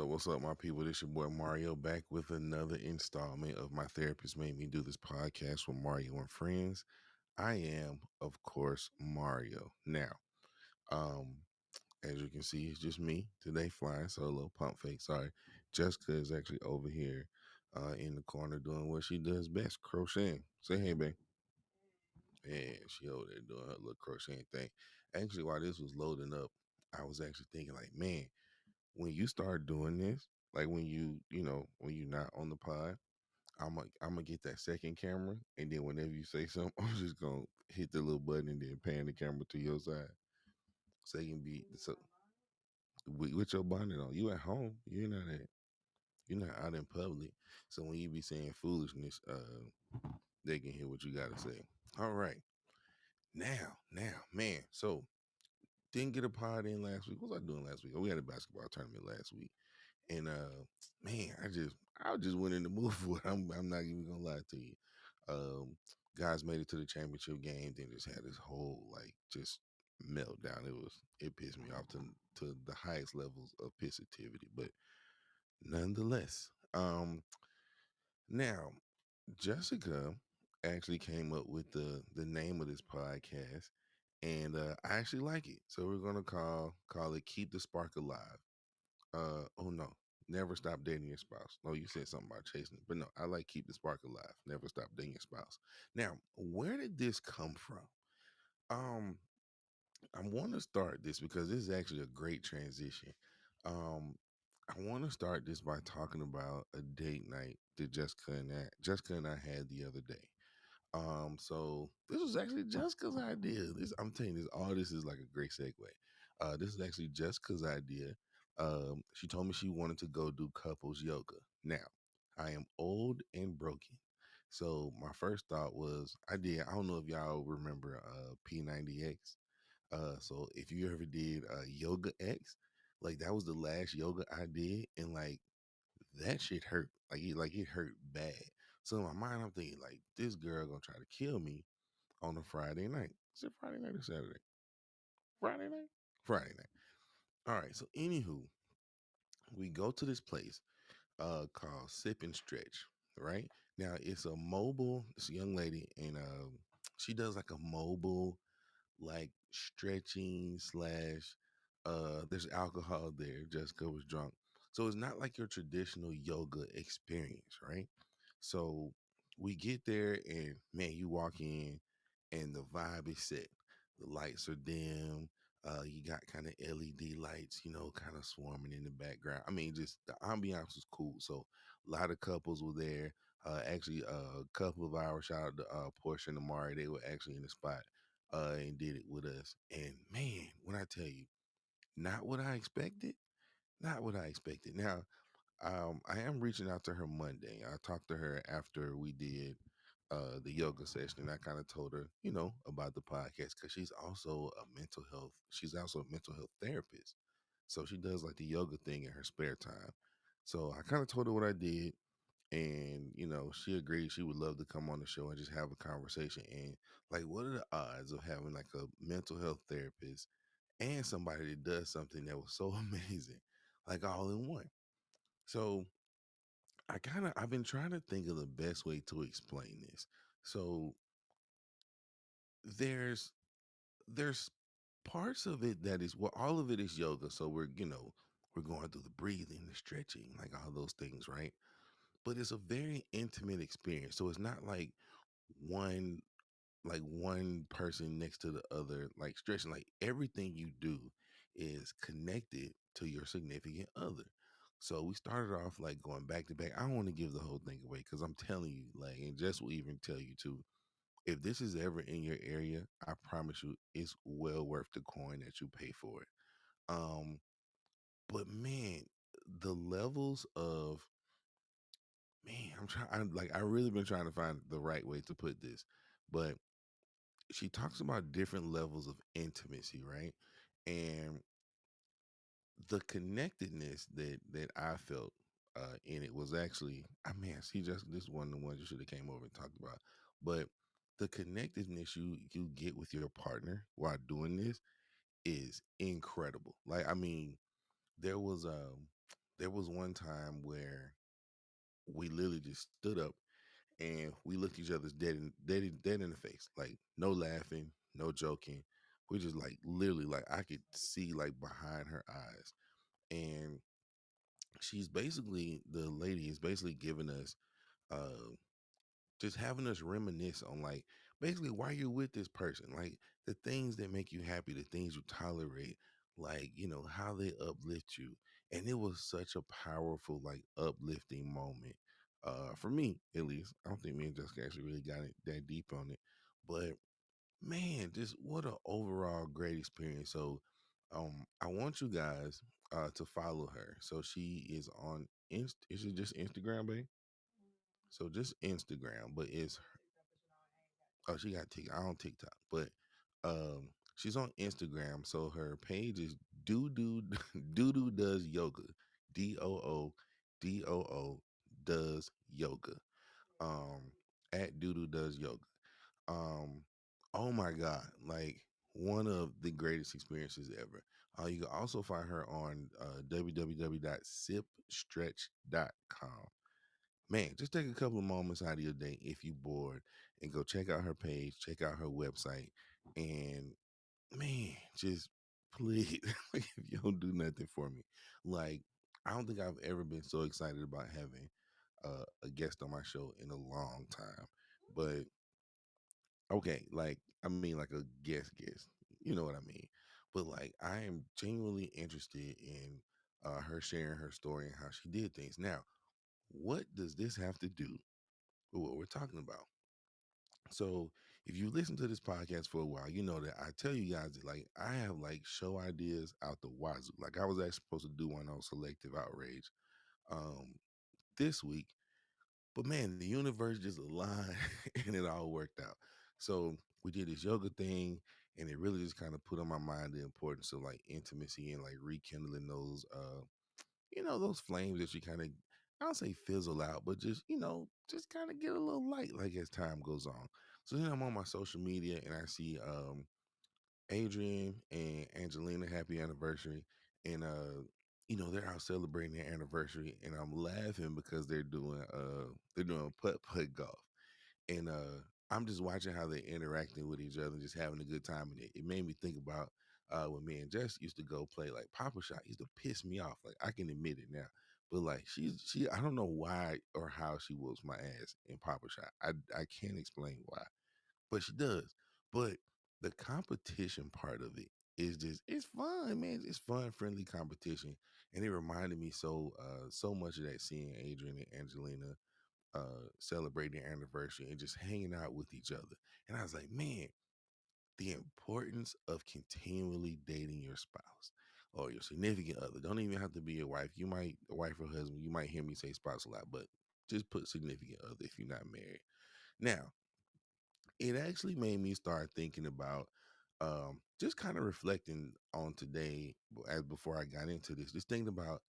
What's up, my people? This your boy Mario back with another installment of my therapist made me do this podcast with Mario and friends. I am, of course, Mario. Now, um, as you can see, it's just me today flying solo, pump fake. Sorry, Jessica is actually over here, in the corner doing what she does best, crocheting. Say hey, babe. Yeah, she over there doing her little crocheting thing. Actually, while this was loading up, I was actually thinking like, man, when you start doing this, like when when you're not on the pod, I'm gonna get that second camera, and then whenever you say something, I'm just gonna hit the little button and then pan the camera to your side, so you can be so with your bonnet on. You at home, you're not out in public, so when you be saying foolishness, they can hear what you gotta say. All right, now, man. So didn't get a pod in last week. What was I doing last week? Oh, we had a basketball tournament last week. And man, I just went in the mood for it. I'm not even gonna lie to you. Um, Guys made it to the championship game, then just had this whole like just meltdown. It pissed me off to the highest levels of pissivity. But nonetheless, now Jessica actually came up with the name of this podcast, and I actually like it. So we're gonna call it "Keep the Spark Alive." Oh no, never stop dating your spouse. No, you said something about chasing it, but no, I like keep the spark alive. Never stop dating your spouse. Now, where did this come from? Um, I want to start this because this is actually a great transition. Um, I want to start this by talking about a date night that Jessica and I had the other day. So this was actually Jessica's idea. I'm telling you, all this is like a great segue. This is actually Jessica's idea. She told me she wanted to go do couples yoga. Now, I am old and broken. So my first thought was I don't know if y'all remember P90X. So if you ever did Yoga X, like that was the last yoga I did, and like that shit hurt. Like it hurt bad. So in my mind, I'm thinking like this girl gonna try to kill me on a Friday night. Is it Friday night or Saturday? Friday night. Friday night. All right. So anywho, we go to this place called Sip and Stretch. Right now, it's a young lady, and she does like a mobile like stretching slash there's alcohol there. Jessica was drunk. So it's not like your traditional yoga experience, right? So we get there and man, you walk in and the vibe is set. The lights are dim. You got kind of LED lights, kind of swarming in the background. I mean, just the ambiance was cool. So a lot of couples were there. Actually, a couple of hours, shout out to Portia and Amari. They were actually in the spot and did it with us. And man, when I tell you, not what I expected, not what I expected. Now, I am reaching out to her Monday. I talked to her after we did the yoga session, and I kind of told her, about the podcast because she's also a mental health therapist. So she does like the yoga thing in her spare time. So I kind of told her what I did, and she agreed she would love to come on the show and just have a conversation. And like, what are the odds of having like a mental health therapist and somebody that does something that was so amazing, like all in one? So I've been trying to think of the best way to explain this. So there's there's parts of it that is, well, all of it is yoga. So we're going through the breathing, the stretching, like all those things, right? But it's a very intimate experience. So it's not one like one person next to the other, like stretching. Like everything you do is connected to your significant other. So we started off like going back to back. I don't want to give the whole thing away because I'm telling you, like, and Jess will even tell you too. If this is ever in your area, I promise you, it's well worth the coin that you pay for it. Um, but man, the levels of man, I really been trying to find the right way to put this, but she talks about different levels of intimacy, right? And the connectedness that I felt in it was actually, I mean, see, just this one of the ones you should have came over and talked about, but the connectedness you get with your partner while doing this is incredible. Like, I mean, there was there was one time where we literally just stood up and we looked each other's dead in the face. Like no laughing, no joking. We just like literally like I could see like behind her eyes. And she's basically the lady is basically giving us uh just having us reminisce on like basically why you're with this person, like the things that make you happy, the things you tolerate, like how they uplift you. And it was such a powerful like uplifting moment, for me at least. I don't think me and Jessica actually really got it that deep on it, but man, just what an overall great experience. So I want you guys to follow her. So she is on is it just Instagram, babe? So just Instagram, but it's oh, she got TikTok. I don't TikTok, but she's on Instagram. So her page is doo doo doo doo does yoga, DOO does yoga. Um, at doo doo does yoga. Um, oh my god, like one of the greatest experiences ever. You can also find her on www.sipstretch.com. Man, just take a couple of moments out of your day if you bored and go check out her page, check out her website, and man, just please, like, if you don't do nothing for me, like I don't think I've ever been so excited about having a guest on my show in a long time. But okay, like I mean, like a guest, you know what I mean. But like, I am genuinely interested in her sharing her story and how she did things. Now, what does this have to do with what we're talking about? So if you listen to this podcast for a while, you know that I tell you guys that like I have like show ideas out the wazoo. Like I was actually supposed to do one on selective outrage um this week, but man, the universe just aligned and it all worked out. So we did this yoga thing, and it really just kind of put on my mind the importance of like intimacy and like rekindling those those flames that you kind of, I don't say fizzle out, but just, just kind of get a little light like as time goes on. So then I'm on my social media and I see Adrian and Angelina happy anniversary. And they're out celebrating their anniversary and I'm laughing because they're doing putt golf. And I'm just watching how they're interacting with each other and just having a good time. And it made me think about when me and Jess used to go play like Papa Shot. Used to piss me off. Like I can admit it now, but like she I don't know why or how she whoops my ass in Papa Shot. I can't explain why, but she does. But the competition part of it is just it's fun, man. It's fun, friendly competition, and it reminded me so much of that seeing Adrian and Angelina celebrating their anniversary and just hanging out with each other. And I was like, man, the importance of continually dating your spouse or your significant other. Don't even have to be your wife. You might a wife or husband. You might hear me say spouse a lot, but just put significant other if you're not married. Now, it actually made me start thinking about just kind of reflecting on today as before I got into this, just thinking about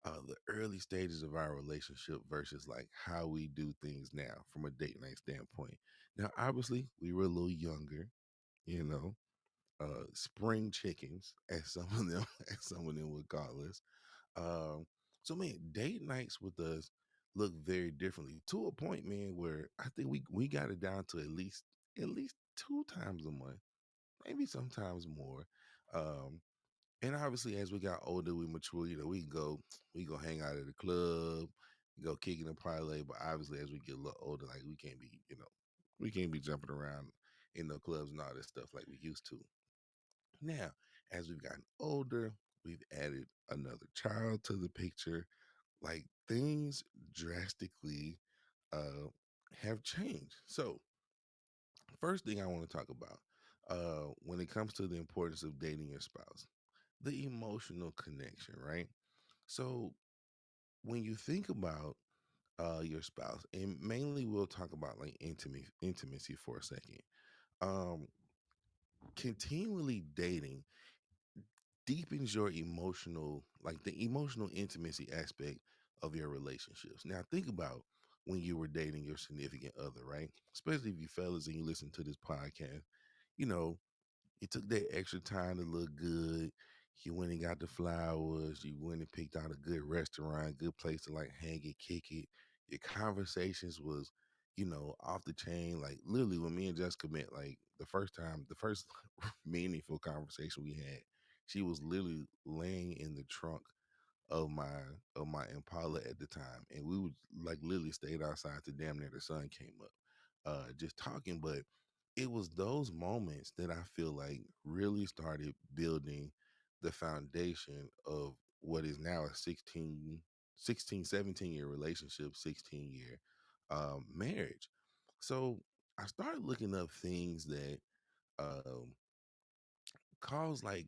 the early stages of our relationship versus like how we do things now from a date night standpoint. Now, obviously, we were a little younger, you know, spring chickens, as some of them, as some of them would call us. Um, so man, date nights with us look very differently to a point, man, where I think we got it down to at least two times a month, maybe sometimes more. Um, and obviously, as we got older, we mature. We go hang out at the club, go kick in a parlay. But obviously, as we get a little older, like we can't be jumping around in the clubs and all this stuff like we used to. Now, as we've gotten older, we've added another child to the picture. Like things drastically uh, have changed. So, first thing I want to talk about when it comes to the importance of dating your spouse, the emotional connection, right? So, when you think about your spouse, and mainly we'll talk about like intimacy for a second. Um, Continually dating deepens your like the emotional intimacy aspect of your relationships. Now, think about when you were dating your significant other, right? Especially if you fellas and you listen to this podcast, you know, you took that extra time to look good. You went and got the flowers. You went and picked out a good restaurant, good place to like hang and kick it. Your conversations was, off the chain. Like literally, when me and Jessica met, like the first meaningful conversation we had, she was literally laying in the trunk of my of my Impala at the time, and we would like literally stayed outside to damn near the sun came up, just talking. But it was those moments that I feel like really started building the foundation of what is now a 17-year relationship, 16-year marriage. So I started looking up things that um, cause like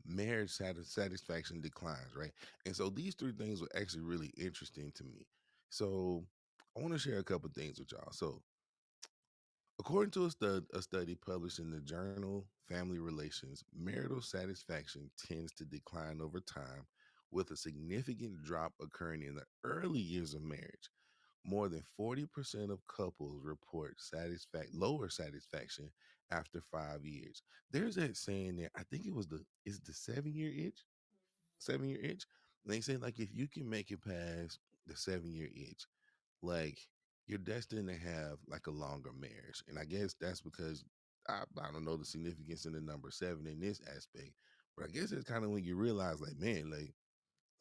marriage satisfaction declines, right? And so these three things were actually really interesting to me. So I want to share a couple things with y'all. So according to a study published in the journal Family Relations, marital satisfaction tends to decline over time, with a significant drop occurring in the early years of marriage. More than 40% of couples report lower satisfaction after 5 years. There's that saying that I think it was the 7 year itch? 7 year itch? And they say like if you can make it past the 7 year itch, like you're destined to have like a longer marriage. And I guess that's because I don't know the significance in the number seven in this aspect, but I guess it's kind of when you realize like, man, like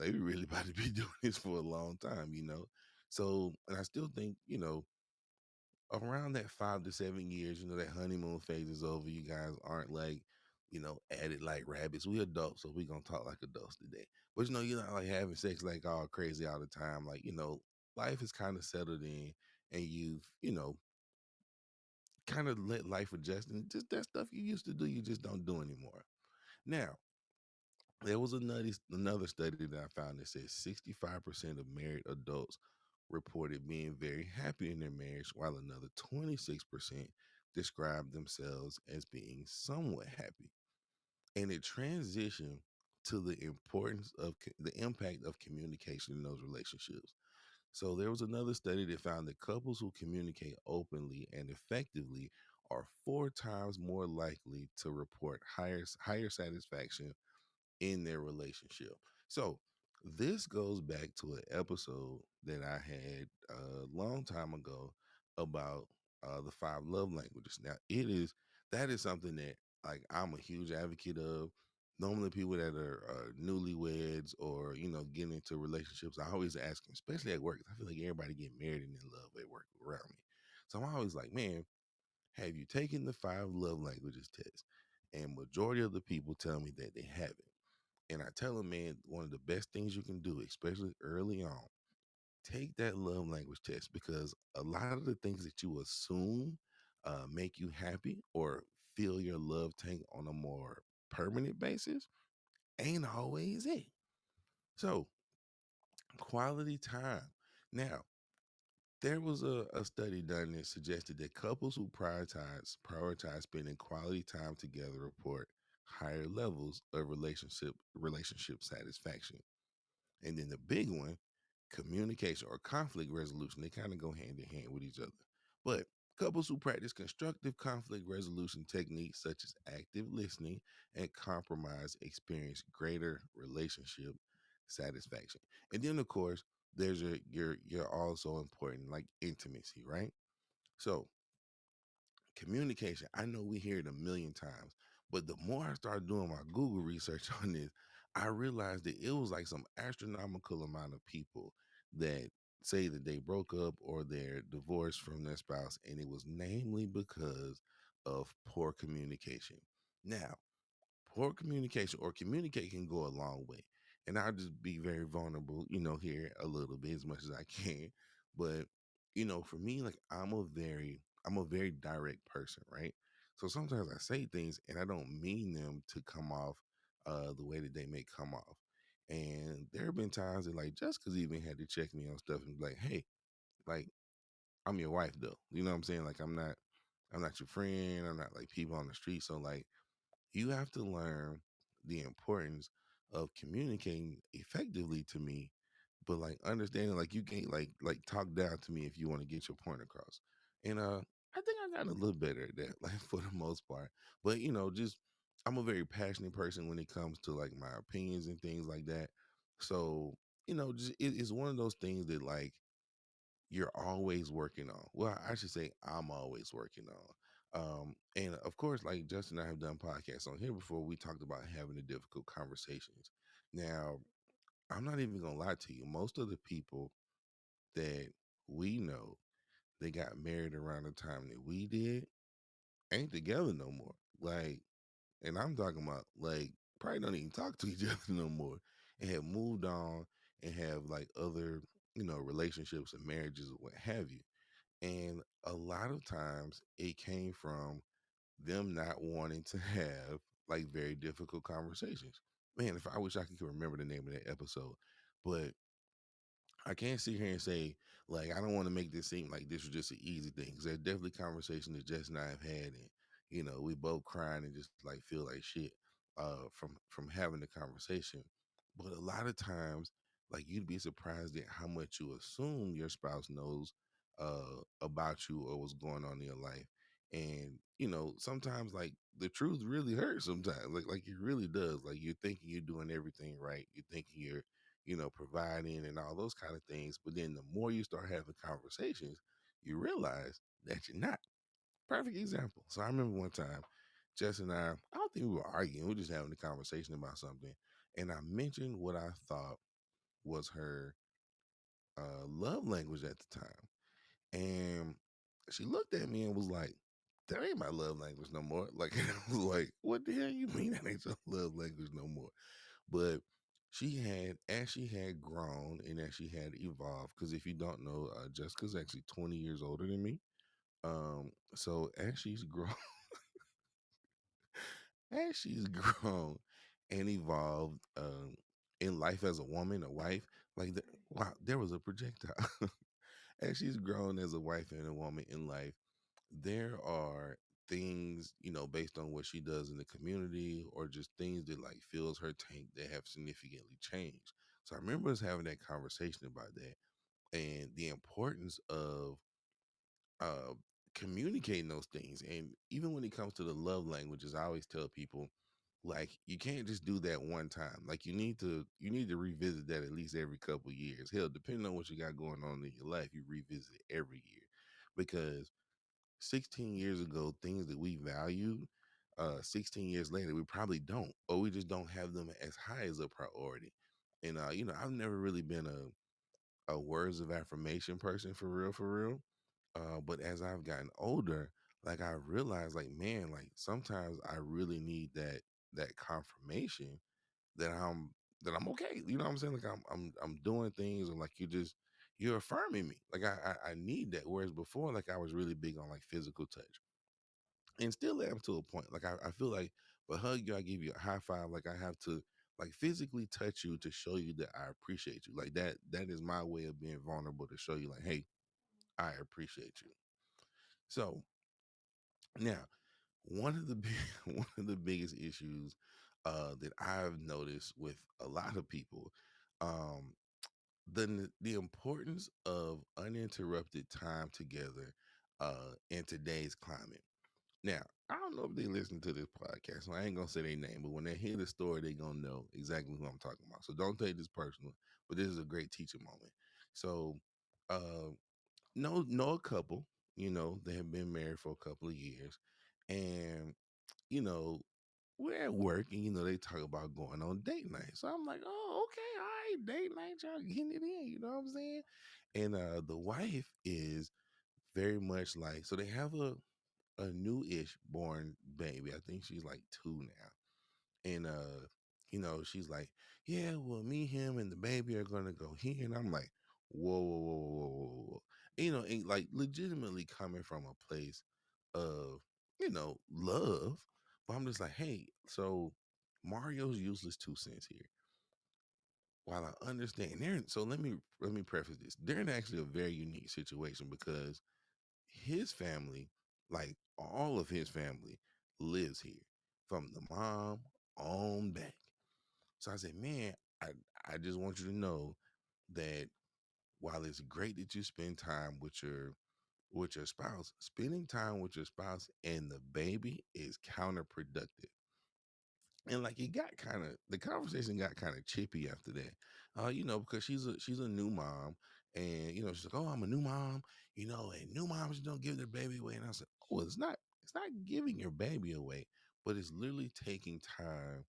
we really about to be doing this for a long time. So, and I still think, around that 5 to 7 years, that honeymoon phase is over. You guys aren't like, at it like rabbits. We adults, so we gonna talk like adults today. But you're not like having sex like all crazy all the time. Like, life is kind of settled in and you've, kind of let life adjust and just that stuff you used to do, you just don't do anymore. Now, there was another study that I found that says 65% of married adults reported being very happy in their marriage, while another 26% described themselves as being somewhat happy. And it transitioned to the importance of the impact of communication in those relationships. So there was another study that found that couples who communicate openly and effectively are four times more likely to report higher satisfaction in their relationship. So this goes back to an episode that I had a long time ago about the five love languages. Now that is something that like I'm a huge advocate of. Normally, people that are newlyweds or getting into relationships, I always ask them, especially at work. I feel like everybody get married and in love at work around me. So I'm always like, man, have you taken the five love languages test? And majority of the people tell me that they haven't. And I tell them, man, one of the best things you can do, especially early on, take that love language test because a lot of the things that you assume make you happy or fill your love tank on a more permanent basis ain't always it. So, quality time. Now, there was a study done that suggested that couples who prioritize spending quality time together report higher levels of relationship satisfaction. And then the big one, communication or conflict resolution, they kind of go hand in hand with each other. But couples who practice constructive conflict resolution techniques such as active listening and compromise experience greater relationship satisfaction. And then of course, there's your also important like intimacy, right? So communication, I know we hear it a million times, but the more I started doing my Google research on this, I realized that it was like some astronomical amount of people that say that they broke up or they're divorced from their spouse, and it was namely because of poor communication. Now, poor communication or communicate can go a long way. And I'll just be very vulnerable, here a little bit as much as I can. But, for me, like I'm a very direct person, right? So sometimes I say things and I don't mean them to come off the way that they may come off. And there have been times that like Jessica's even had to check me on stuff and be like, hey, like I'm your wife though. You know what I'm saying? Like I'm not your friend. I'm not like people on the street. So like you have to learn the importance of communicating effectively to me, but like understanding like you can't like talk down to me if you want to get your point across. And I think I got a little better at that, like for the most part. But just I'm a very passionate person when it comes to like my opinions and things like that. So, just it's one of those things that like you're always working on. Well, I should say I'm always working on. And of course, like Justin and I have done podcasts on here before. We talked about having the difficult conversations. Now, I'm not even gonna lie to you. Most of the people that we know they got married around the time that we did ain't together no more. Like, and I'm talking about like probably don't even talk to each other no more and have moved on and have like other, relationships and marriages or what have you. And a lot of times it came from them not wanting to have like very difficult conversations. Man, if I wish I could remember the name of that episode, but I can't sit here and say like I don't want to make this seem like this was just an easy thing. Because there's definitely conversations that Jess and I have had, and we both crying and just like feel like shit from having the conversation. But a lot of times, like you'd be surprised at how much you assume your spouse knows about you or what's going on in your life. And sometimes like the truth really hurts sometimes. Like it really does. Like you're thinking you're doing everything right. You're thinking you're providing and all those kind of things. But then the more you start having conversations, you realize that you're not. Perfect example. So I remember one time, Jess and I don't think we were arguing. We were just having a conversation about something. And I mentioned what I thought was her love language at the time. And she looked at me and was like, that ain't my love language no more. Like, I was like, what the hell you mean that ain't your love language no more? But as she had grown and as she had evolved, because if you don't know, Jessica's actually 20 years older than me. So as she's grown, as she's grown and evolved in life as a woman, a wife, like wow, there was a projectile. As she's grown as a wife and a woman in life, there are things, based on what she does in the community or just things that like fills her tank that have significantly changed. So I remember us having that conversation about that and the importance of uh communicating those things. And even when it comes to the love languages, I always tell people like you can't just do that one time. Like you need to revisit that at least every couple years. Hell, depending on what you got going on in your life, you revisit it every year because 16 years ago, things that we valued, 16 years later, we probably don't, or we just don't have them as high as a priority. And, I've never really been a words of affirmation person for real. But as I've gotten older, like I realized, like, man, like sometimes I really need that confirmation that I'm okay. You know what I'm saying? Like I'm doing things, or like you're affirming me. Like I need that. Whereas before, like I was really big on like physical touch and still am to a point. Like I feel like if I hug you, I give you a high five. Like I have to like physically touch you to show you that I appreciate you. Like that is my way of being vulnerable to show you like, hey, I appreciate you. So now one of the one of the biggest issues that I've noticed with a lot of people, um, the importance of uninterrupted time together in today's climate. Now, I don't know if they listen to this podcast, so I ain't gonna say their name, but when they hear the story, they gonna know exactly who I'm talking about. So don't take this personal, but this is a great teaching moment. So, uh, know a couple, they have been married for a couple of years, and you know, we're at work, and they talk about going on date night. So I'm like, oh, okay, all right, date night, y'all getting it in, you know what I'm saying? And the wife is very much like, so they have a new-ish born baby. I think she's like 2 now. And she's like, yeah, well, me, him, and the baby are gonna go here. And I'm like, whoa, whoa, whoa, whoa, whoa, whoa, whoa. And like legitimately coming from a place of, love. But I'm just like, hey, so Mario's useless 2 cents here. While I understand, so let me preface this. They're in actually a very unique situation because his family, like all of his family, lives here from the mom on back. So I said, man, I just want you to know that while it's great that you spend time with your spouse, spending time with your spouse and the baby is counterproductive. And like it got kind of the conversation got kind of chippy after that. Because she's a new mom, and she's like, "Oh, I'm a new mom," and new moms don't give their baby away. And I said, "Oh, it's not giving your baby away, but it's literally taking time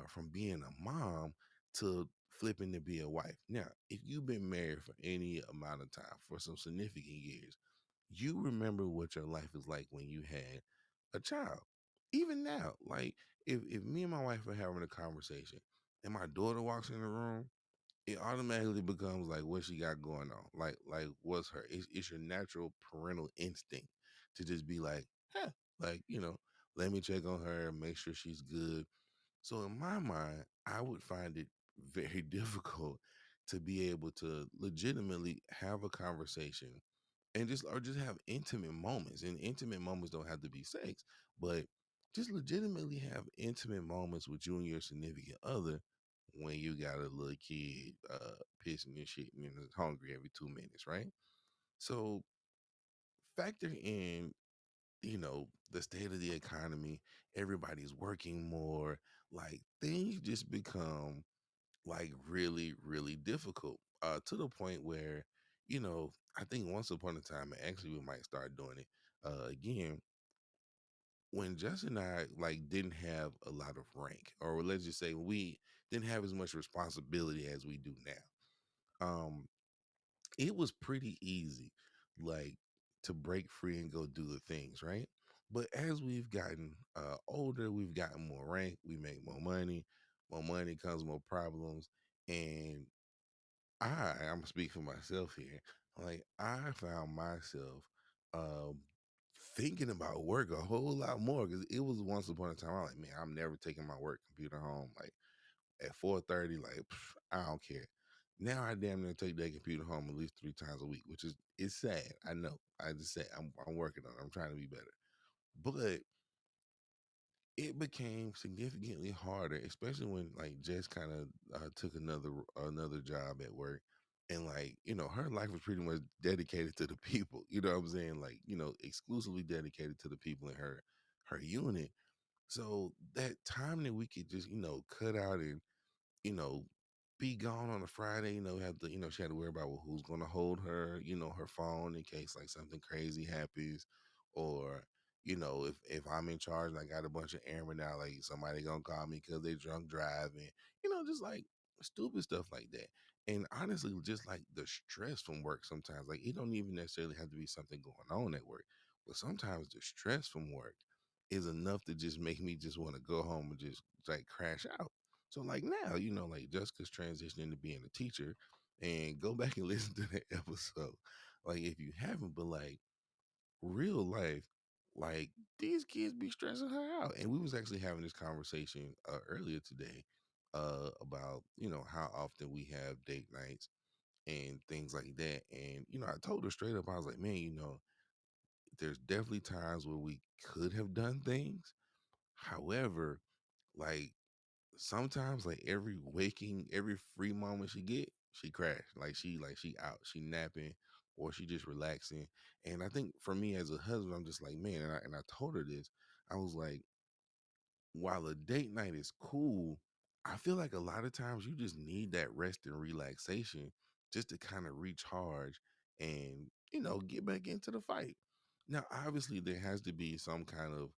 from being a mom to flipping to be a wife." Now, if you've been married for any amount of time, for some significant years, you remember what your life is like when you had a child. Even now, like if me and my wife are having a conversation and my daughter walks in the room, it automatically becomes like what she got going on. Like what's her? It's your natural parental instinct to just be like, huh, like let me check on her, make sure she's good. So in my mind, I would find it very difficult to be able to legitimately have a conversation and just have intimate moments. And intimate moments don't have to be sex, but just legitimately have intimate moments with you and your significant other when you got a little kid pissing and shitting and is hungry every 2 minutes, right? So factor in the state of the economy. Everybody's working more. Like things just become like really, really difficult. To the point where, I think once upon a time, and actually we might start doing it again, when Justin and I like didn't have a lot of rank, or let's just say we didn't have as much responsibility as we do now. It was pretty easy, like to break free and go do the things, right? But as we've gotten older, we've gotten more rank, we make more money. More money comes more problems, and I'm speaking for myself here. Like I found myself um thinking about work a whole lot more because it was once upon a time I'm like, man, I'm never taking my work computer home. Like at 4:30, like I don't care. Now I damn near take that computer home at least 3 times a week, which is it's sad. I know. I just say I'm working on it. I'm trying to be better. But it became significantly harder, especially when like Jess kind of took another job at work, and like her life was pretty much dedicated to the people. You know what I'm saying? Like exclusively dedicated to the people in her unit. So that time that we could just cut out and you know, be gone on a Friday, have to, she had to worry about, well, who's going to hold her, her phone in case like something crazy happens. Or, if I'm in charge and I got a bunch of airmen now, like somebody going to call me because they drunk driving, just like stupid stuff like that. And honestly, just like the stress from work sometimes, like it don't even necessarily have to be something going on at work, but sometimes the stress from work is enough to just make me just want to go home and just like crash out. So like now, like Jessica's transitioning to being a teacher, and go back and listen to that episode. Like if you haven't, but like real life, like these kids be stressing her out. And we was actually having this conversation earlier today about how often we have date nights and things like that. And I told her straight up, I was like, man, there's definitely times where we could have done things. However, like sometimes like every free moment she get, she crash. Like she out, she napping or she just relaxing. And I think for me as a husband, I'm just like, man, and I told her this. I was like, while a date night is cool, I feel like a lot of times you just need that rest and relaxation just to kind of recharge and, get back into the fight. Now, obviously, there has to be some kind of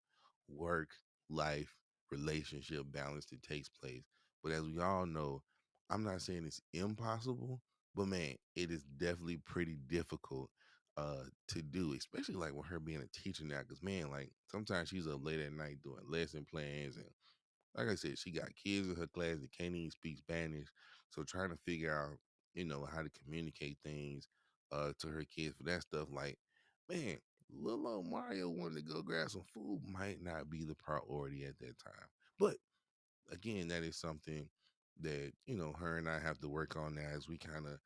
work life relationship balance that takes place. But as we all know, I'm not saying it's impossible, but man, it is definitely pretty difficult to do, especially like with her being a teacher now. Cause man, like sometimes she's up late at night doing lesson plans, and like I said, she got kids in her class that can't even speak Spanish. So trying to figure out, how to communicate things to her kids for that stuff, like, man, little old Mario wanted to go grab some food might not be the priority at that time. But again, that is something that, her and I have to work on now as we kind of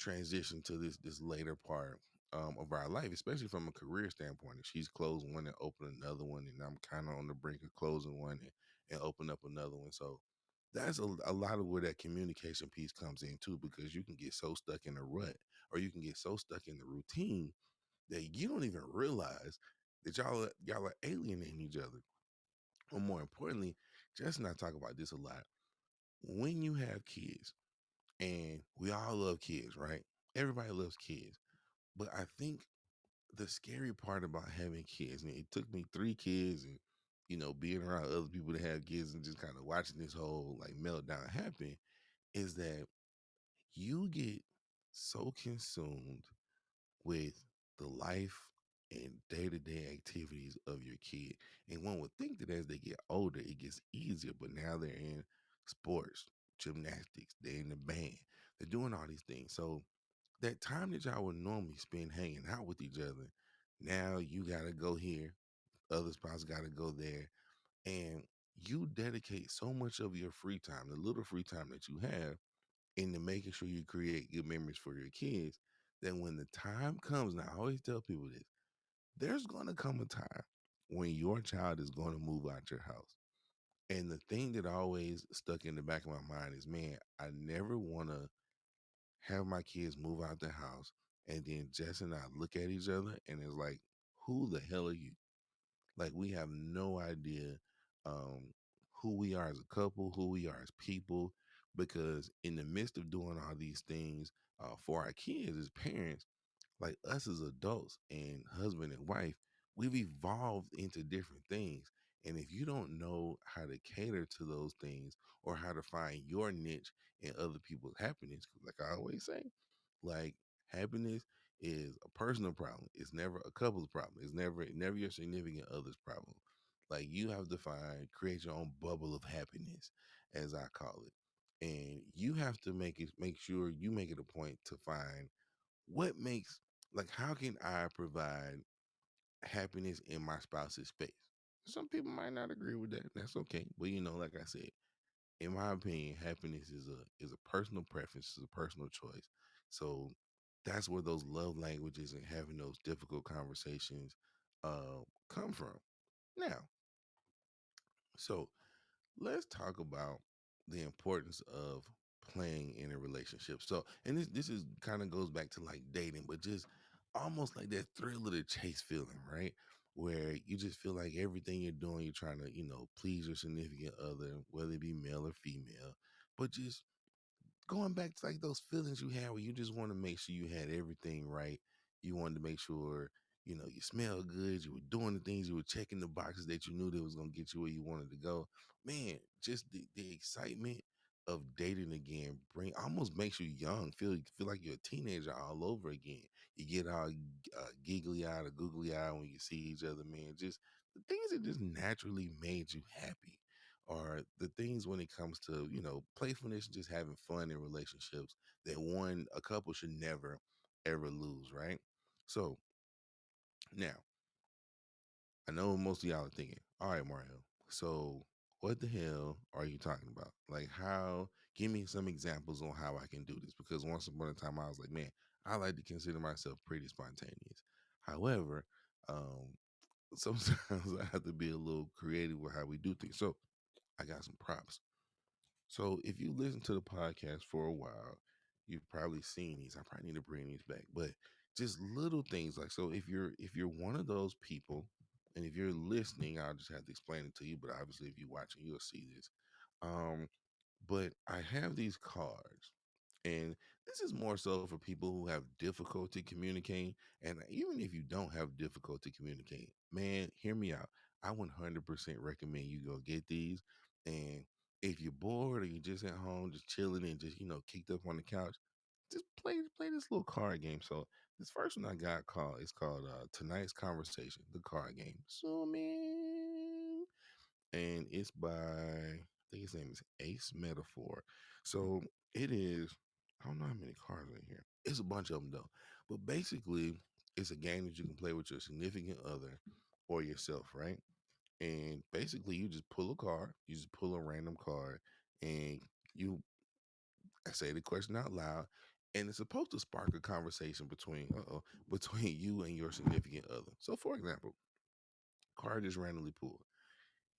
transition to this later part of our life, especially from a career standpoint. If she's closing one and opening another one, and I'm kind of on the brink of closing one and open up another one. So that's a lot of where that communication piece comes in too, because you can get so stuck in a rut, or you can get so stuck in the routine that you don't even realize that y'all are alienating each other. Or more importantly, Jess and I talk about this a lot. When you have kids, and we all love kids, right? Everybody loves kids. But I think the scary part about having kids, and it took me 3 kids and being around other people that have kids and just kind of watching this whole like meltdown happen, is that you get so consumed with the life and day-to-day activities of your kid. And one would think that as they get older it gets easier, but now they're in sports, gymnastics, they're in the band, they're doing all these things. So that time that y'all would normally spend hanging out with each other, now you gotta go here, other spouse gotta go there, and you dedicate so much of your free time, the little free time that you have, into making sure you create good memories for your kids. That when the time comes, and I always tell people this, there's gonna come a time when your child is gonna move out your house. And the thing that always stuck in the back of my mind is, man, I never wanna have my kids move out the house and then Jess and I look at each other and it's like, who the hell are you? Like we have no idea um, who we are as a couple, who we are as people, because in the midst of doing all these things for our kids as parents, like us as adults and husband and wife, we've evolved into different things. And if you don't know how to cater to those things or how to find your niche in other people's happiness, 'cause like I always say, like happiness is a personal problem. It's never a couple's problem. It's never your significant other's problem. Like you have to create your own bubble of happiness, as I call it. And you have to make sure you make it a point to find what makes, like, how can I provide happiness in my spouse's space? Some people might not agree with that. That's okay. But like I said, in my opinion, happiness is a personal preference, is a personal choice. So that's where those love languages and having those difficult conversations come from. Now, so let's talk about the importance of playing in a relationship. So, and this is kind of goes back to like dating, but just almost like that thrill of the chase feeling, right? Where you just feel like everything you're doing, you're trying to, please your significant other, whether it be male or female, but just going back to like those feelings you had where you just want to make sure you had everything right. You wanted to make sure, you smell good. You were doing the things, you were checking the boxes that you knew that was going to get you where you wanted to go. Man, just the excitement of dating again almost makes you young. Feel like you're a teenager all over again. You get all giggly eyed or googly eyed when you see each other, man. Just the things that just naturally made you happy, or the things when it comes to playfulness and just having fun in relationships, that a couple should never ever lose, right? So now I know most of y'all are thinking, all right, Mario, so what the hell are you talking about? Like, how, give me some examples on how I can do this, because once upon a time I was like, man, I like to consider myself pretty spontaneous. However, um sometimes I have to be a little creative with how we do things. So I got some props. So if you listen to the podcast for a while, you've probably seen these. I probably need to bring these back, but just little things like, so if you're one of those people, and if you're listening, I'll just have to explain it to you. But obviously, if you're watching, you'll see this. Um, but I have these cards, and this is more so for people who have difficulty communicating. And even if you don't have difficulty communicating, man, hear me out. I 100% recommend you go get these. And if you're bored or you're just at home, just chilling and just, kicked up on the couch, just play this little card game. So this first one I got called, it's called Tonight's Conversation, the card game. Zoom in, and it's by, I think his name is Ace Metaphor. So it is, I don't know how many cards are in here. It's a bunch of them though. But basically, it's a game that you can play with your significant other or yourself, right? And basically, you just pull a card, you just pull a random card, and you I say the question out loud, and it's supposed to spark a conversation between you and your significant other. So, for example, card is randomly pulled.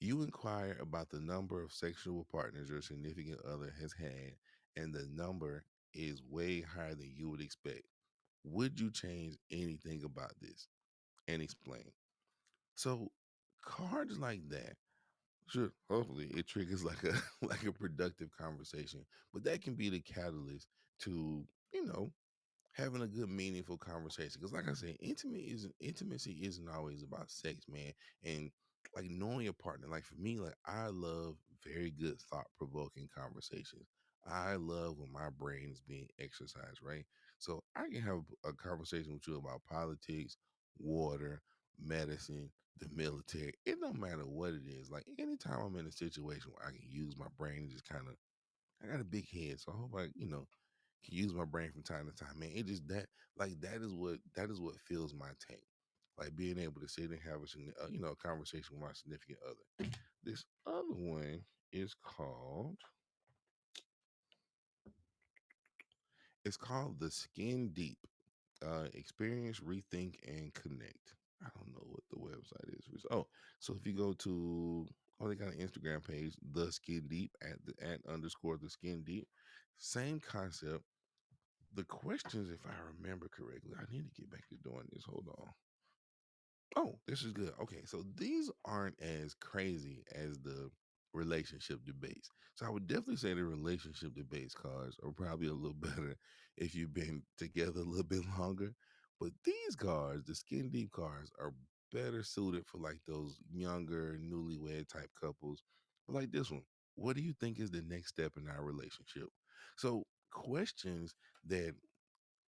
You inquire about the number of sexual partners your significant other has had, and the number is way higher than you would expect. Would you change anything about this? And explain. So, cards like that Sure. Hopefully, it triggers like a like a productive conversation, but that can be the catalyst to you know having a good meaningful conversation because like I said intimacy isn't always about sex, man. And like knowing your partner, like for me, like I love very good thought-provoking conversations. I love when my brain is being exercised, right? So I can have a conversation with you about politics, water, medicine, the military. It don't matter what it is. Like anytime I'm in a situation where I can use my brain and just kind of, I got a big head, so I hope I can use my brain from time to time, man. It just that like that is what fills my tank. Like being able to sit and have a conversation with my significant other. This other one is called it's called the Skin Deep. Experience, rethink, and connect. I don't know what the website is. Oh, so if you go to they got an Instagram page, the Skin Deep at underscore the Skin Deep. Same concept. The questions, if I remember correctly, I need to get back to doing this. Hold on. Oh, this is good. Okay, so these aren't as crazy as the relationship debates. So I would definitely say the relationship debates cards are probably a little better if you've been together a little bit longer. But these cards, the skin deep cards, are better suited for like those younger, newlywed type couples. Like this one. What do you think is the next step in our relationship? So questions that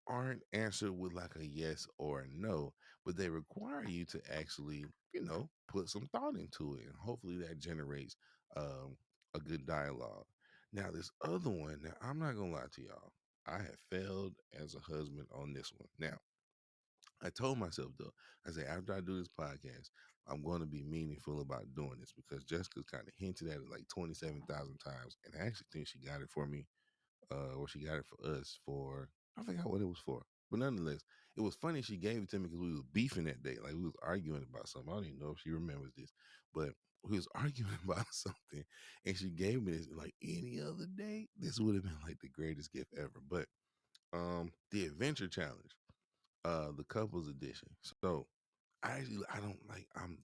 aren't answered with like a yes or a no, but they require you to actually, put some thought into it. And hopefully that generates a good dialogue. Now, this other one, now I'm not going to lie to y'all. I have failed as a husband on this one. Now, I told myself though, I said, after I do this podcast, I'm going to be meaningful about doing this because Jessica's kind of hinted at it like 27,000 times. And I actually think she got it for me or she got it for us for I forgot what it was for. But nonetheless, it was funny she gave it to me because we was beefing that day. Like we was arguing about something. I don't even know if she remembers this, but we was arguing about something, and she gave me this. Like any other day, this would have been like the greatest gift ever. But the adventure challenge, the couples edition. So I don't like. I'm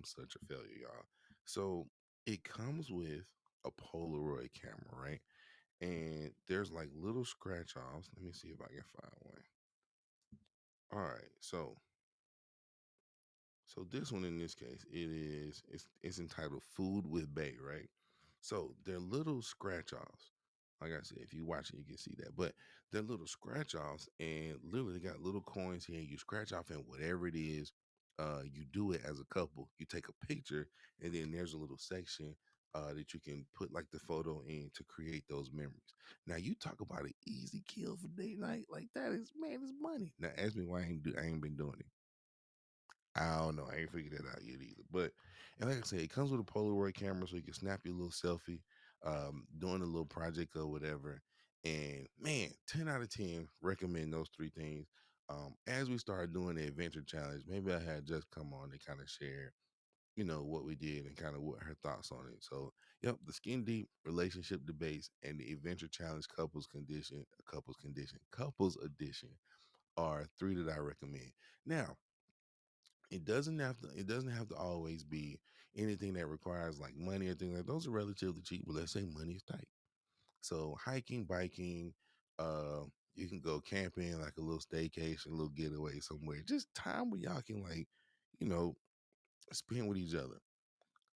such a failure, y'all. So it comes with a Polaroid camera, right? And there's like little scratch offs. Let me see if I can find one. All right, so this one in this case, it's entitled "Food with Bay," right? So they're little scratch offs. Like I said, if you watch it, you can see that. But they're little scratch offs, and literally they got little coins here. You scratch off, and whatever it is, you do it as a couple. You take a picture, and then there's a little section that you can put like the photo in to create those memories. Now you talk about an easy kill for date night, like that is man, it's money. Now ask me why I ain't been doing it. I don't know. I ain't figured that out yet either. But and like I say, it comes with a Polaroid camera, so you can snap your little selfie, doing a little project or whatever. And man, 10 out of 10 recommend those three things. As we start doing the adventure challenge, maybe I had just come on and kind of share, what we did and kind of what her thoughts on it. So, yep, the skin deep relationship debates and the adventure challenge couples edition are three that I recommend. Now, it doesn't have to always be anything that requires like money or things like those are relatively cheap, but let's say money is tight. So hiking, biking, uh you can go camping, like a little staycation, a little getaway somewhere. Just time where y'all can like, you know, spend with each other.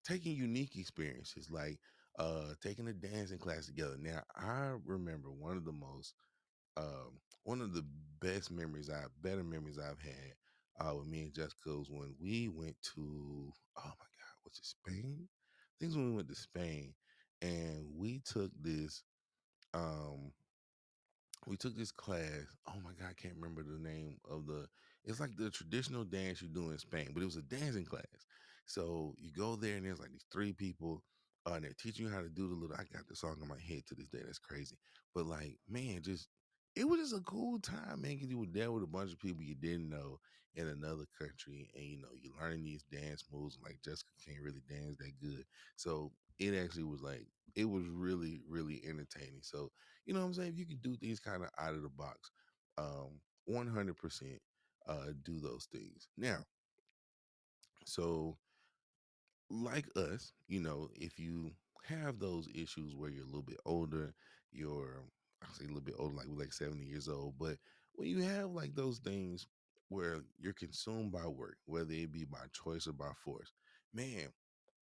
Taking unique experiences like taking a dancing class together. Now I remember one of the better memories I've had with me and Jessica was when we went to, oh my God, was it Spain? I think it's when we went to Spain and um, we took this class. Oh my God, I can't remember the name of it's like the traditional dance you do in Spain, but it was a dancing class. So you go there and there's like these three people, and they're teaching you how to do the little, I got the song in my head to this day. That's crazy. But like, man, it was just a cool time, man, because you were there with a bunch of people you didn't know in another country. And, you're learning these dance moves. Like Jessica can't really dance that good. So it actually was like, it was really, really entertaining. So, you know what I'm saying? If you can do things kind of out of the box, 100% do those things. Now, so like us, if you have those issues where you're a little bit older, you're I say a little bit older, like we're like 70 years old, but when you have like those things where you're consumed by work, whether it be by choice or by force, man,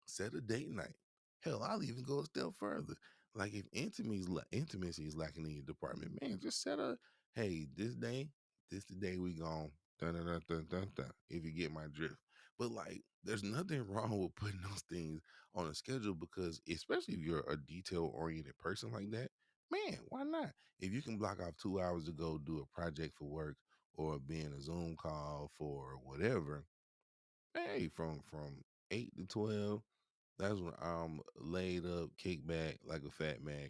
set a date night. Hell, I'll even go a step further. Like if intimacy is lacking in your department, man, just set a hey, this the day we gon' dun dun dun dun dun dun. If you get my drift, but like, there's nothing wrong with putting those things on a schedule because, especially if you're a detail oriented person like that, man, why not? If you can block off 2 hours to go do a project for work or be in a Zoom call for whatever, hey, from 8 to 12, that's when I'm laid up, kick back like a fat man,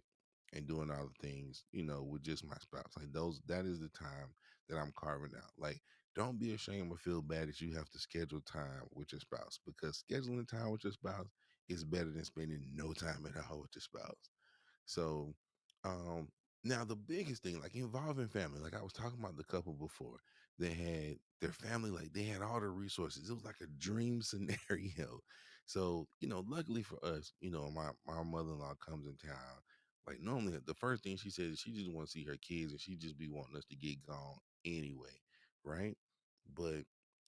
and doing all the things, with just my spouse. Like those, that is the time that I'm carving out. Like, don't be ashamed or feel bad that you have to schedule time with your spouse because scheduling time with your spouse is better than spending no time at all with your spouse. So, um, now the biggest thing, like involving family, like I was talking about the couple before, they had their family, like they had all the resources. It was like a dream scenario. So, luckily for us, my mother in law comes in town. Like normally, the first thing she says is she just want to see her kids, and she just be wanting us to get gone anyway, right? But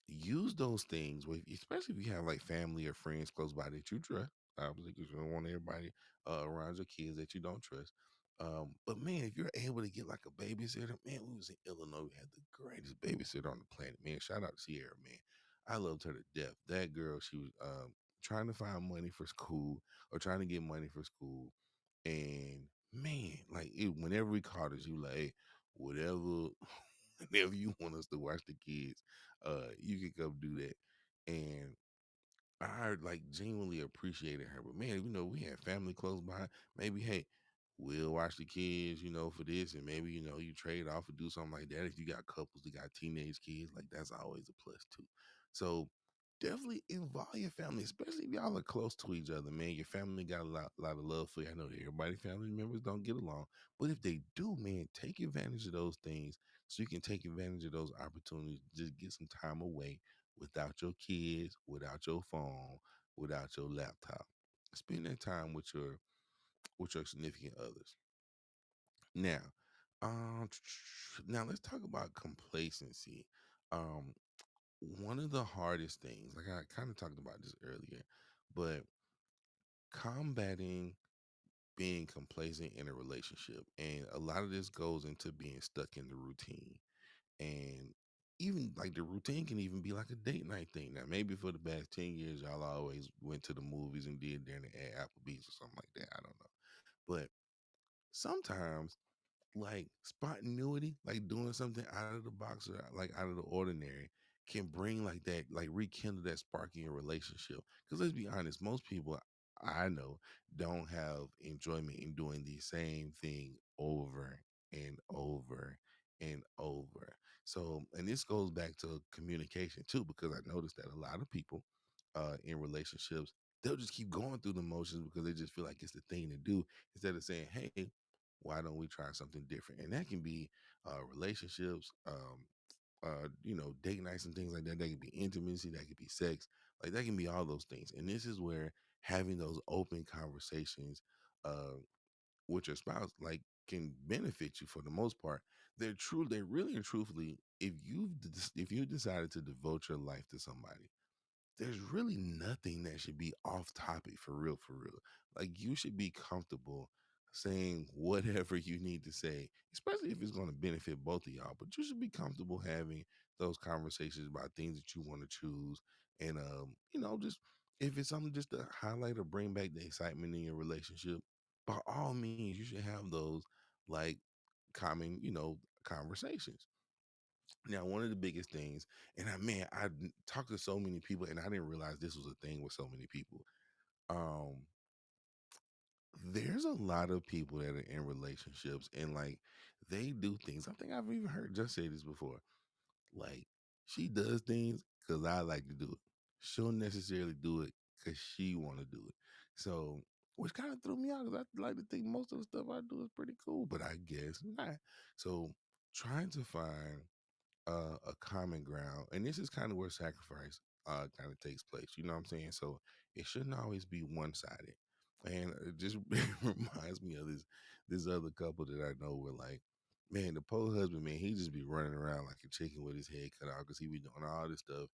use those things, especially if you have like family or friends close by that you trust. Obviously, because you don't want everybody around your kids that you don't trust. But man, if you're able to get like a babysitter, man, we was in Illinois. We had the greatest babysitter on the planet, man. Shout out to Sierra, man. I loved her to death. That girl, she was trying to find money for school or trying to get money for school. And man, like whenever we called her, she was like, hey, whatever, whenever you want us to watch the kids, you can come do that. And I like genuinely appreciated her. But man, we had family close by. Maybe, hey, we'll watch the kids, for this, and maybe, you trade off or do something like that. If you got couples that got teenage kids, like that's always a plus too. So definitely involve your family, especially if y'all are close to each other, man. Your family got a lot of love for you. I know that everybody family members don't get along, but if they do, man, take advantage of those things so you can take advantage of those opportunities. Just get some time away without your kids, without your phone, without your laptop. Spend that time with your significant others. Now, um, now let's talk about complacency. Um, One of the hardest things, like I kind of talked about this earlier, but combating being complacent in a relationship, and a lot of this goes into being stuck in the routine. And even like the routine can even be like a date night thing. Now, maybe for the past 10 years, y'all always went to the movies and did dinner at Applebee's or something like that. I don't know. But sometimes like spontaneity, like doing something out of the box or like out of the ordinary, can bring like that, like rekindle that spark in your relationship. Because let's be honest, most people I know don't have enjoyment in doing the same thing over and over and over. So, and this goes back to communication too, because I noticed that a lot of people in relationships, they'll just keep going through the motions because they just feel like it's the thing to do instead of saying, hey, why don't we try something different? And that can be relationships, date nights and things like that. That could be intimacy, that could be sex, like that can be all those things. And this is where having those open conversations uh, with your spouse, like, can benefit you for the most part. They're really and truthfully, if you decided to devote your life to somebody, there's really nothing that should be off topic for real, for real. Like you should be comfortable saying whatever you need to say, especially if it's going to benefit both of y'all. But you should be comfortable having those conversations about things that you want to choose. And just if it's something just to highlight or bring back the excitement in your relationship, by all means, you should have those like common, conversations. Now, one of the biggest things, and I talked to so many people, and I didn't realize this was a thing with so many people. Um, there's a lot of people that are in relationships, and like they do things. I think I've even heard just say this before. Like she does things because I like to do it. She'll necessarily do it because she want to do it. So, which kind of threw me out because I like to think most of the stuff I do is pretty cool, but I guess not. So, trying to find a common ground, and this is kind of where sacrifice kind of takes place. You know what I'm saying? So it shouldn't always be one sided. And it just reminds me of this other couple that I know where like, man, the poor husband, man, he just be running around like a chicken with his head cut off because he be doing all this stuff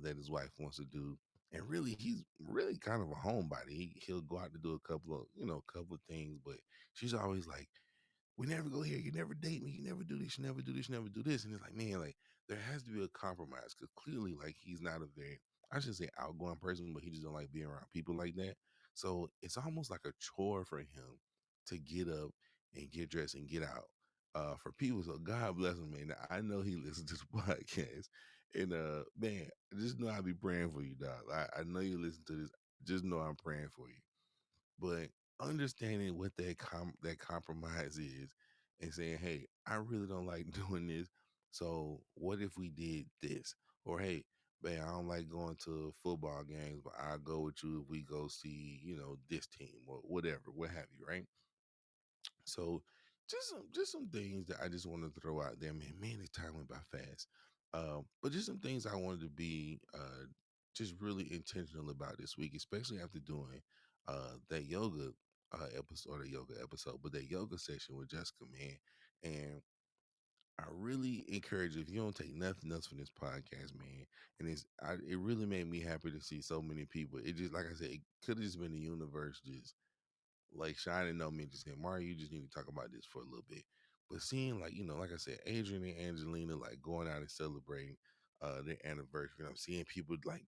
that his wife wants to do. And really, he's really kind of a homebody. He'll go out to do a couple of, couple of things, but she's always like, we never go here. You never date me. You never do this. You never do this. You never do this. And it's like, man, like there has to be a compromise because clearly, like he's not a very, I should say outgoing person, but he just don't like being around people like that. So it's almost like a chore for him to get up and get dressed and get out for people. So God bless him, man. I know he listens to the podcast, and man, just know I'll be praying for you, dog. I know you listen to this. Just know I'm praying for you. But understanding what that compromise is and saying, "Hey, I really don't like doing this. So what if we did this?" Or, "Hey, man, I don't like going to football games, but I'll go with you if we go see, this team or whatever, what have you, right?" So just some things that I just want to throw out there, man. Man, the time went by fast. But just some things I wanted to be just really intentional about this week, especially after doing that yoga episode or the yoga episode, but that yoga session with Jessica, man. And I really encourage you, if you don't take nothing else from this podcast, man, and it really made me happy to see so many people. It just like I said, it could have just been the universe just like shining on me and just saying, Mario, you just need to talk about this for a little bit. But seeing like, like I said, Adrian and Angelina like going out and celebrating their anniversary. I'm seeing people like,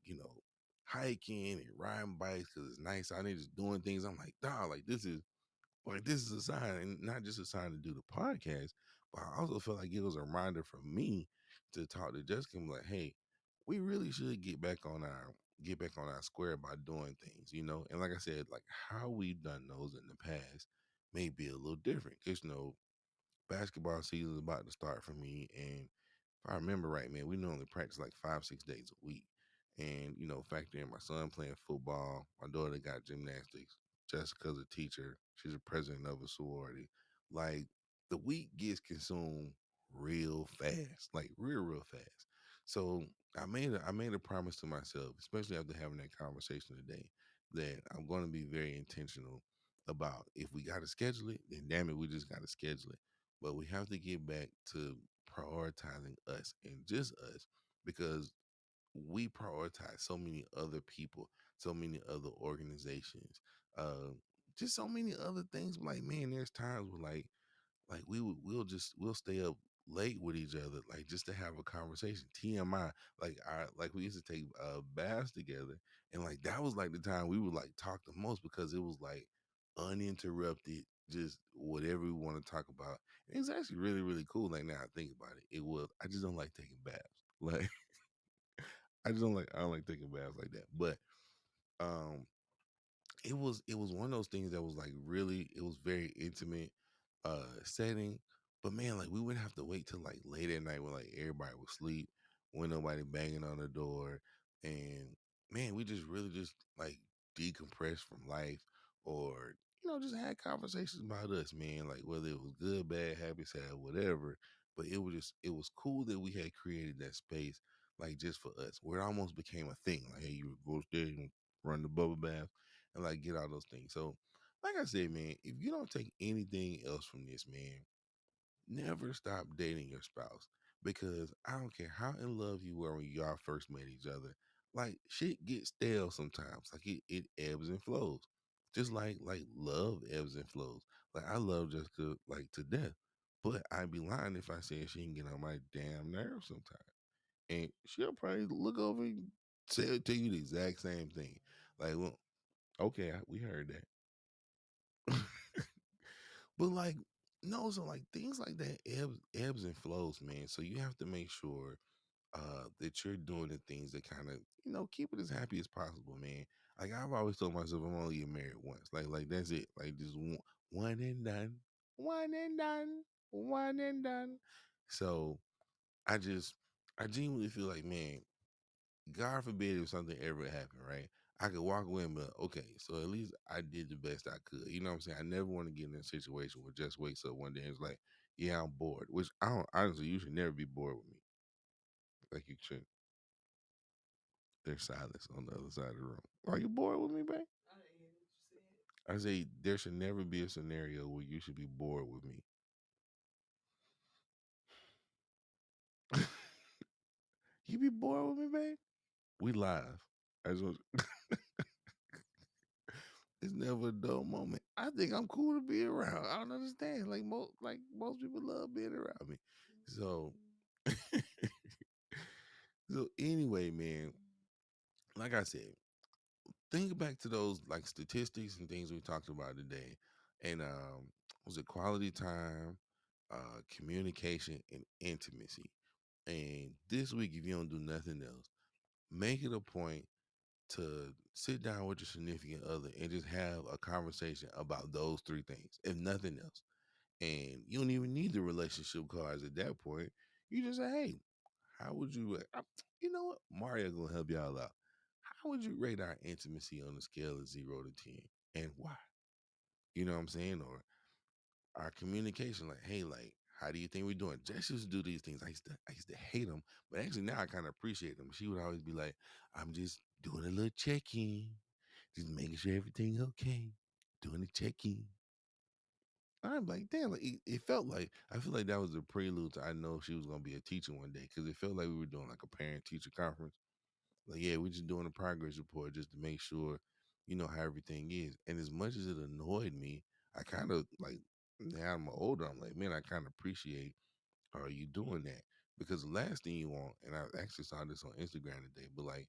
hiking and riding bikes because it's nice out there just doing things. I'm like, dog, like this is a sign, and not just a sign to do the podcast, but I also feel like it was a reminder for me to talk to Jessica and be like, hey, we really should get back on our square by doing things, And like I said, like how we've done those in the past may be a little different because basketball season is about to start for me, and if I remember right, man, we normally practice like 5, 6 days a week. And, factor in my son playing football, my daughter got gymnastics, Jessica's a teacher, she's a president of a sorority. Like the week gets consumed real fast, like real fast. So I made a promise to myself, especially after having that conversation today, that I'm going to be very intentional about if we got to schedule it, then damn it, we just got to schedule it. But we have to get back to prioritizing us and just us because we prioritize so many other people, so many other organizations, uh, just so many other things. Like, man, there's times where like we'll stay up late with each other, like just to have a conversation. TMI, like we used to take baths together, and like that was like the time we would like talk the most because it was like uninterrupted, just whatever we want to talk about. And it's actually really really cool. Like now I think about it, it was. I just don't like taking baths. Like I don't like taking baths like that. But um it was one of those things that was like really it was very intimate setting. But man, like we would have to wait till like late at night when like everybody was asleep, when nobody banging on the door. And man, we just really just like decompressed from life, or just had conversations about us, man, like whether it was good, bad, happy, sad, whatever. But it was cool that we had created that space like just for us, where it almost became a thing. Like, hey, you would go upstairs and run the bubble bath and like get all those things. So, like I said, man, if you don't take anything else from this, man, never stop dating your spouse because I don't care how in love you were when y'all first met each other. Like shit gets stale sometimes. Like it ebbs and flows. Just like love ebbs and flows. Like I love Jessica like to death. But I'd be lying if I said she can get on my damn nerves sometimes. And she'll probably look over and tell you the exact same thing. Like, well, okay, we heard that. But like, no, so like things like that ebbs and flows, man. So you have to make sure that you're doing the things that kind of keep it as happy as possible, man. Like I've always told myself, I'm only get married once. Like that's it. Like just one and done, one and done, one and done. So I just I genuinely feel like, man, God forbid if something ever happened, right? I could walk away and be like, okay, so at least I did the best I could. You know what I'm saying? I never want to get in a situation where just wakes up one day and is like, yeah, I'm bored. Which I don't honestly, you should never be bored with me. Like you should. There's silence on the other side of the room. Are you bored with me, babe? I say there should never be a scenario where you should be bored with me. You be bored with me, babe? We live. I just want it's never a dull moment. I think I'm cool to be around. I don't understand. Like most people love being around me. So so anyway, man, like I said, think back to those like statistics and things we talked about today. And was it quality time, communication, and intimacy. And this week, if you don't do nothing else, make it a point to sit down with your significant other and just have a conversation about those three things, if nothing else. And you don't even need the relationship cards at that point. You just say, hey, how would you, you know what? Mario gonna help y'all out. How would you rate our intimacy on a scale of 0 to 10, and why? You know what I'm saying? Or our communication, like, hey, like, how do you think we're doing? Jess used to do these things. I used to hate them, but actually now I kind of appreciate them. She would always be like, I'm just doing a little check-in, just making sure everything okay, doing a check-in. I'm like, damn, like, it felt like I feel like that was the prelude to I know she was gonna be a teacher one day because it felt like we were doing like a parent teacher conference. Like, yeah, we're just doing a progress report just to make sure, how everything is. And as much as it annoyed me, I kind of like now I'm older. I'm like, man, I kind of appreciate are you doing that? Because the last thing you want, and I actually saw this on Instagram today, but like,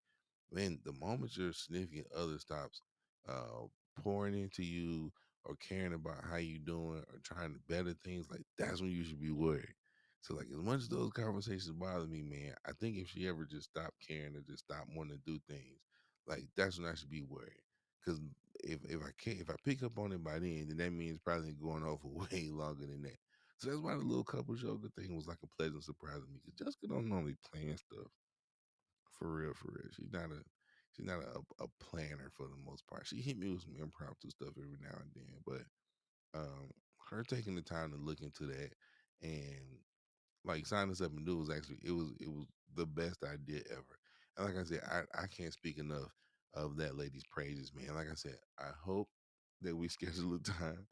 man, the moment your significant other stops uh, pouring into you or caring about how you doing or trying to better things, like that's when you should be worried. So like, as much as those conversations bother me, man, I think if she ever just stopped caring or just stopped wanting to do things, like that's when I should be worried. Because if I pick up on it by then that means probably going on for way longer than that. So that's why the little couples yoga thing was like a pleasant surprise to me. Because Jessica don't normally plan stuff for real, for real. She's not a planner for the most part. She hit me with some impromptu stuff every now and then, but um, her taking the time to look into that and like sign us up and do was actually it was the best idea ever. And like I said, I can't speak enough of that lady's praises, man. Like I said, I hope that we schedule a time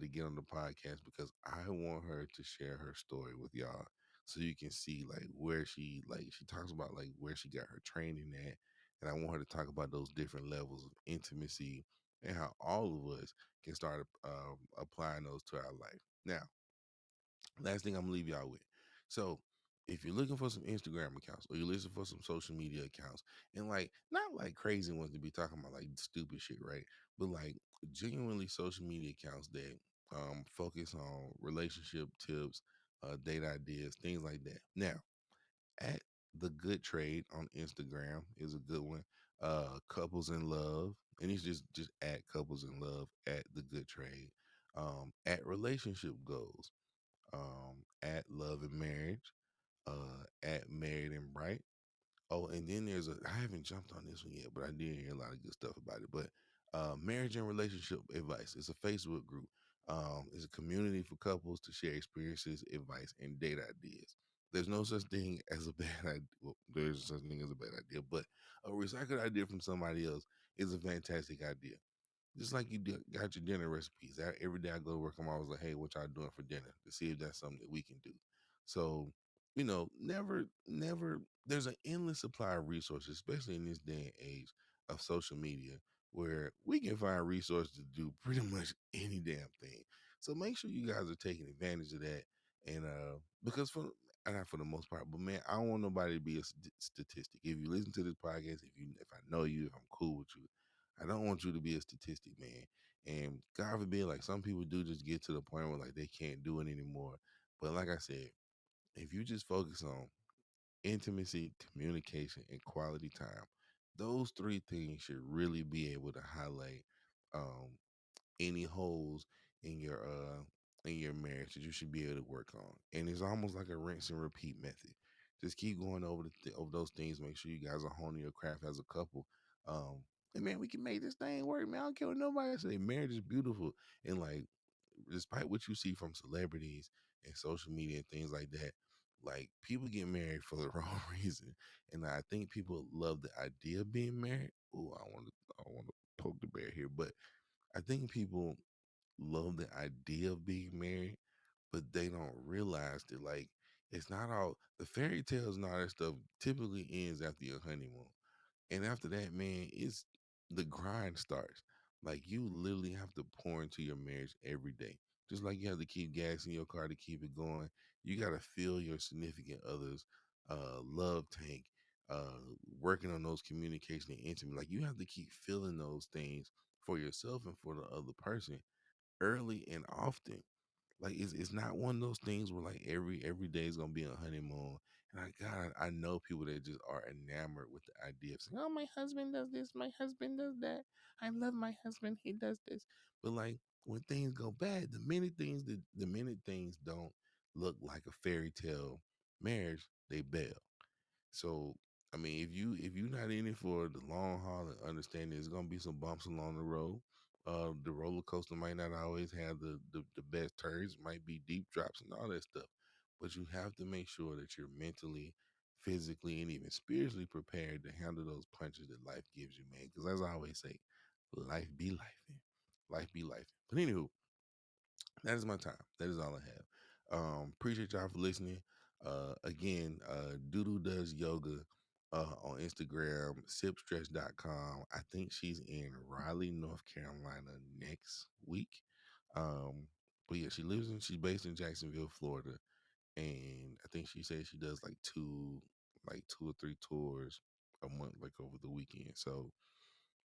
to get on the podcast because I want her to share her story with y'all so you can see like where she talks about like where she got her training at. And I want her to talk about those different levels of intimacy and how all of us can start applying those to our life. Now, last thing I'm gonna leave y'all with. So, if you're looking for some Instagram accounts or you're looking for some social media accounts, and like not like crazy ones to be talking about like stupid shit, right? But like genuinely social media accounts that focus on relationship tips, date ideas, things like that. Now, at the Good Trade on Instagram is a good one. Couples in Love, and it's just at Couples in Love at the Good Trade. At Relationship Goals, at Love and Marriage, at Married and Bright. Oh, and then I haven't jumped on this one yet, but I did hear a lot of good stuff about it. But Marriage and Relationship Advice. It's a Facebook group. It's a community for couples to share experiences, advice, and date ideas. There's no such thing as a bad idea. Well, there's such thing as a bad idea, but a recycled idea from somebody else is a fantastic idea. Just like got your dinner recipes. Every day I go to work, I'm always like, hey, what y'all doing for dinner? To see if that's something that we can do. So, never, there's an endless supply of resources, especially in this day and age of social media, where we can find resources to do pretty much any damn thing. So make sure you guys are taking advantage of that. And because not for the most part, but man, I don't want nobody to be a statistic. If you listen to this podcast, if I know you, if I'm cool with you, I don't want you to be a statistic, man. And God forbid, like some people do just get to the point where like they can't do it anymore. But like I said, if you just focus on intimacy, communication, and quality time, those three things should really be able to highlight um, any holes in your marriage that you should be able to work on. And it's almost like a rinse and repeat method. Just keep going over over those things. Make sure you guys are honing your craft as a couple. And man, we can make this thing work, man. I don't care what nobody say. Marriage is beautiful, and like, despite what you see from celebrities and social media and things like that, Like people get married for the wrong reason, and I think people love the idea of being married. Oh, I want to poke the bear here, but I think people love the idea of being married, but they don't realize that like it's not all the fairy tales and all that stuff typically ends after your honeymoon. And after that, man, it's the grind starts. Like you literally have to pour into your marriage every day. Just like you have to keep gas in your car to keep it going. You gotta fill your significant other's love tank, uh working on those communication and intimacy. Like you have to keep filling those things for yourself and for the other person early and often. Like it's not one of those things where like every day is gonna be a honeymoon. And I know people that just are enamored with the idea of saying, "Oh, my husband does this, my husband does that. I love my husband, he does this." But like when things go bad, the minute things don't look like a fairy tale marriage, they bail. So I mean, if you're not in it for the long haul and understand there's gonna be some bumps along the road. The roller coaster might not always have the best turns, might be deep drops and all that stuff. But you have to make sure that you're mentally, physically, and even spiritually prepared to handle those punches that life gives you, man. Because as I always say, life be life. Life be life. But anywho, that is my time. That is all I have. Appreciate y'all for listening. Again, Doodoo does yoga on Instagram, sipstretch.com. I think she's in Raleigh, North Carolina next week. Um, but yeah, she's based in Jacksonville, Florida. And I think she said she does like two or three tours a month, like over the weekend. So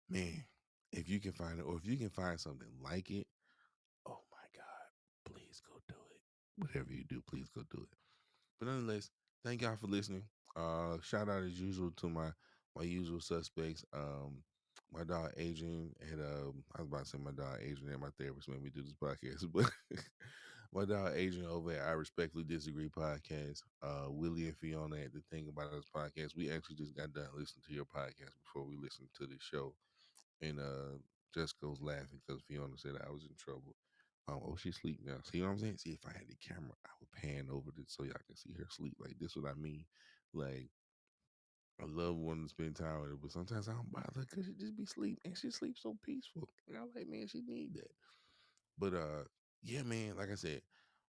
man, if you can find it, or if you can find something like it, oh my God, please go do it. Whatever you do, please go do it. But nonetheless, thank y'all for listening. Shout out as usual to my usual suspects. My dog Adrian and I was about to say my dog Adrian and my therapist made me do this podcast, but my dog Adrian over at I Respectfully Disagree podcast. Willie and Fiona at the thing about this podcast. We actually just got done listening to your podcast before we listened to the show, and Jessica was laughing because Fiona said I was in trouble. Oh, she's asleep now. See what I'm saying? See, if I had the camera, I would pan over this so y'all can see her sleep. Like this, what I mean. Like I love wanting to spend time with her, but sometimes I don't bother because she just be sleep and she sleeps so peaceful. And I'm like, man, she need that. But yeah, man. Like I said,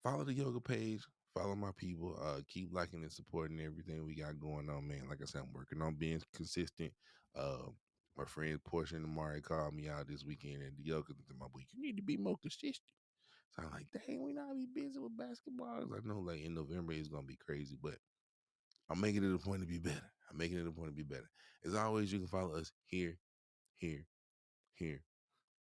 follow the yoga page. Follow my people. Keep liking and supporting everything we got going on, man. Like I said, I'm working on being consistent. My friend Portia and Amari called me out this weekend at the yoga. My boy, you need to be more consistent. So I'm like, dang, we not be busy with basketball. I was like, no, like in November it's gonna be crazy, but I'm making it a point to be better. I'm making it a point to be better. As always, you can follow us here, here, here,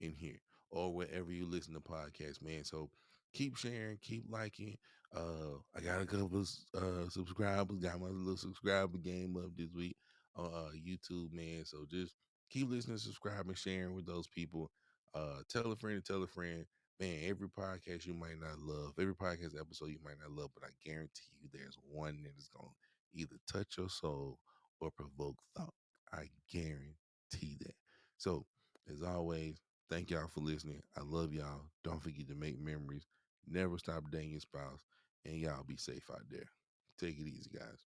in here or wherever you listen to podcasts, man. So keep sharing, keep liking. I got a couple of subscribers, got my little subscriber game up this week on YouTube, man. So just keep listening, subscribing, sharing with those people. Tell a friend to tell a friend. Man, every podcast you might not love, every podcast episode you might not love, but I guarantee you there's one that is going to either touch your soul or provoke thought. I guarantee that. So, as always, thank y'all for listening. I love y'all. Don't forget to make memories. Never stop dating your spouse. And y'all be safe out there. Take it easy, guys.